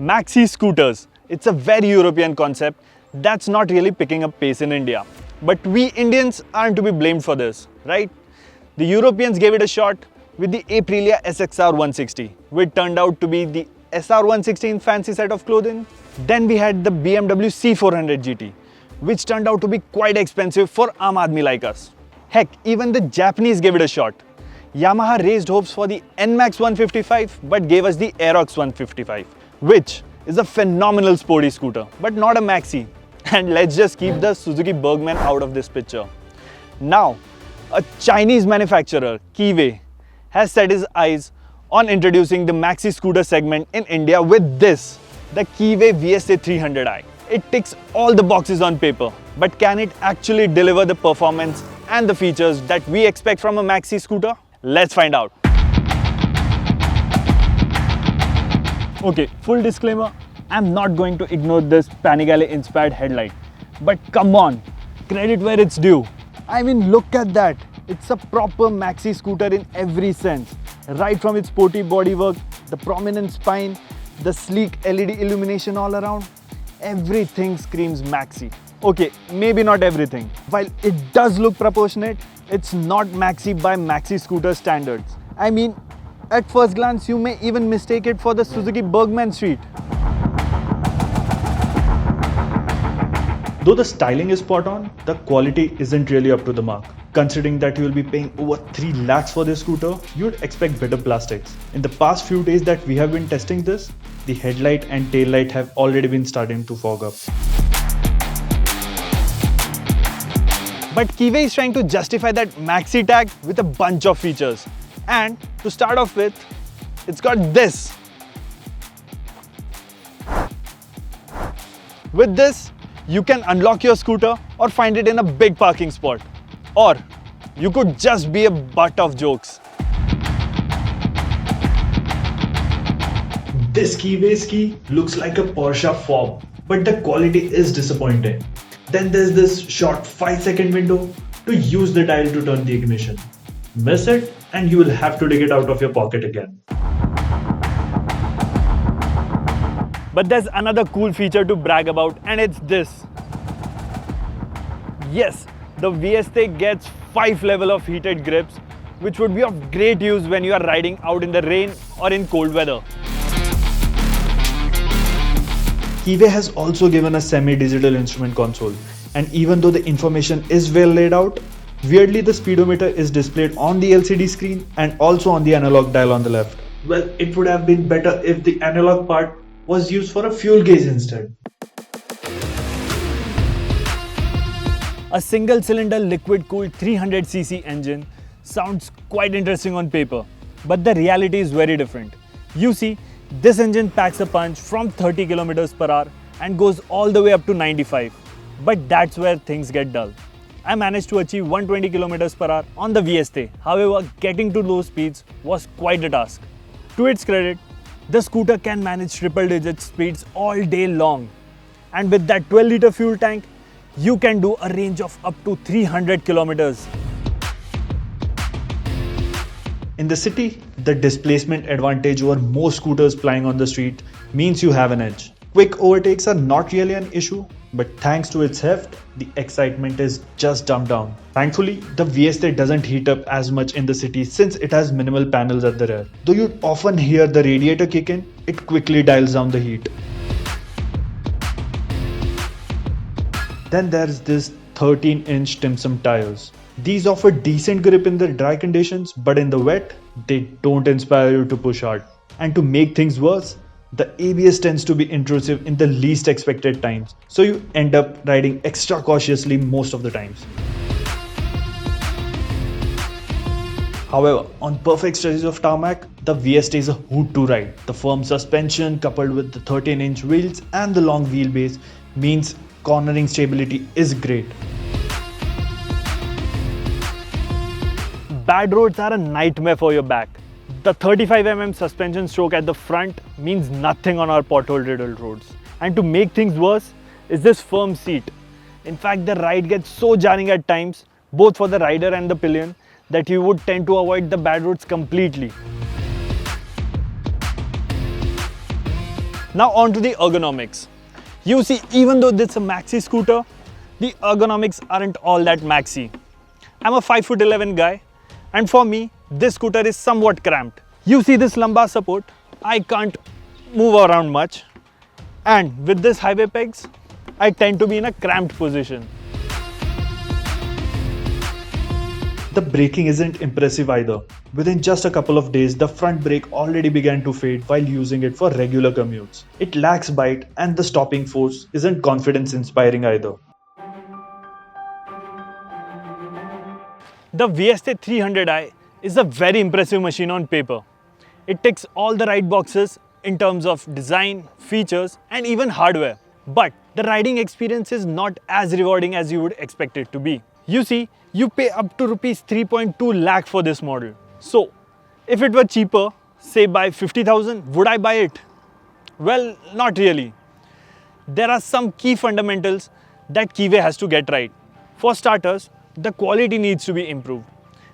Maxi-scooters. It's a very European concept that's not really picking up pace in India. But we Indians aren't to be blamed for this, right? The Europeans gave it a shot with the Aprilia SXR 160, which turned out to be the SR 160 in fancy set of clothing. Then we had the BMW C 400 GT, which turned out to be quite expensive for Mahatme like us. Heck, even the Japanese gave it a shot. Yamaha raised hopes for the NMAX 155 but gave us the Aerox 155, which is a phenomenal sporty scooter, but not a maxi. And let's just keep the Suzuki Bergman out of this picture. Now, a Chinese manufacturer, Keeway, has set his eyes on introducing the maxi scooter segment in India with this, the Keeway Vieste 300i. It ticks all the boxes on paper, but can it actually deliver the performance and the features that we expect from a maxi scooter? Let's find out. Okay, full disclaimer, I'm not going to ignore this Panigale inspired headlight. But come on, credit where it's due. I mean, look at that. It's a proper maxi scooter in every sense. Right from its sporty bodywork, the prominent spine, the sleek LED illumination all around, everything screams maxi. Okay, maybe not everything. While it does look proportionate, it's not maxi by maxi scooter standards. I mean, at first glance, you may even mistake it for the Suzuki Bergman Street. Though the styling is spot on, the quality isn't really up to the mark. Considering that you will be paying over 3 lakhs for this scooter, you'd expect better plastics. In the past few days that we have been testing this, the headlight and tail light have already been starting to fog up. But Keeway is trying to justify that maxi tag with a bunch of features. And to start off with, it's got this. With this, you can unlock your scooter or find it in a big parking spot. Or you could just be a butt of jokes. This Keeway's key looks like a Porsche fob, but the quality is disappointing. Then there's this short 5-second window to use the dial to turn the ignition. Miss it and you will have to dig it out of your pocket again. But there's another cool feature to brag about, and it's this. Yes, the Vieste gets 5 levels of heated grips, which would be of great use when you are riding out in the rain or in cold weather. Keeway has also given a semi-digital instrument console, and even though the information is well laid out, weirdly the speedometer is displayed on the LCD screen and also on the analog dial on the left. Well, it would have been better if the analog part was used for a fuel gauge instead. A single-cylinder liquid-cooled 300cc engine sounds quite interesting on paper, but the reality is very different. You see, this engine packs a punch from 30 km per hour and goes all the way up to 95. But that's where things get dull. I managed to achieve 120 km per hour on the Vieste. However, getting to those speeds was quite a task. To its credit, the scooter can manage triple-digit speeds all day long. And with that 12-litre fuel tank, you can do a range of up to 300 kilometers. In the city, the displacement advantage over most scooters plying on the street means you have an edge. Quick overtakes are not really an issue, but thanks to its heft, the excitement is just dumbed down. Thankfully, the Vieste doesn't heat up as much in the city since it has minimal panels at the rear. Though you'd often hear the radiator kick in, it quickly dials down the heat. Then there's this 13-inch Dim Sum tires. These offer decent grip in the dry conditions, but in the wet, they don't inspire you to push hard. And to make things worse, the ABS tends to be intrusive in the least expected times, so you end up riding extra cautiously most of the times. However, on perfect stretches of tarmac, the Vieste is a hoot to ride. The firm suspension coupled with the 13-inch wheels and the long wheelbase means cornering stability is great. Bad roads are a nightmare for your back. The 35mm suspension stroke at the front means nothing on our pothole-riddled roads. And to make things worse is this firm seat. In fact, the ride gets so jarring at times, both for the rider and the pillion, that you would tend to avoid the bad roads completely. Now on to the ergonomics. You see, even though this is a maxi scooter, the ergonomics aren't all that maxi. I'm a 5'11" guy, and for me, this scooter is somewhat cramped. You see this lumbar support? I can't move around much. And with this highway pegs, I tend to be in a cramped position. The braking isn't impressive either. Within just a couple of days, the front brake already began to fade while using it for regular commutes. It lacks bite and the stopping force isn't confidence inspiring either. The Vieste 300i is a very impressive machine on paper. It ticks all the right boxes in terms of design, features and even hardware. But the riding experience is not as rewarding as you would expect it to be. You see, you pay up to rupees 3.2 lakh for this model. So, if it were cheaper, say by 50,000, would I buy it? Well, not really. There are some key fundamentals that Keeway has to get right. For starters, the quality needs to be improved.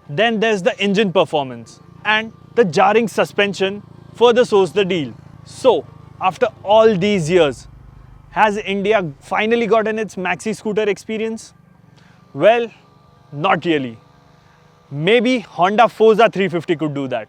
Then there's the engine performance, and the jarring suspension further seals the deal. So, after all these years, has India finally gotten its maxi scooter experience? Well, not really. Maybe Honda Forza 350 could do that.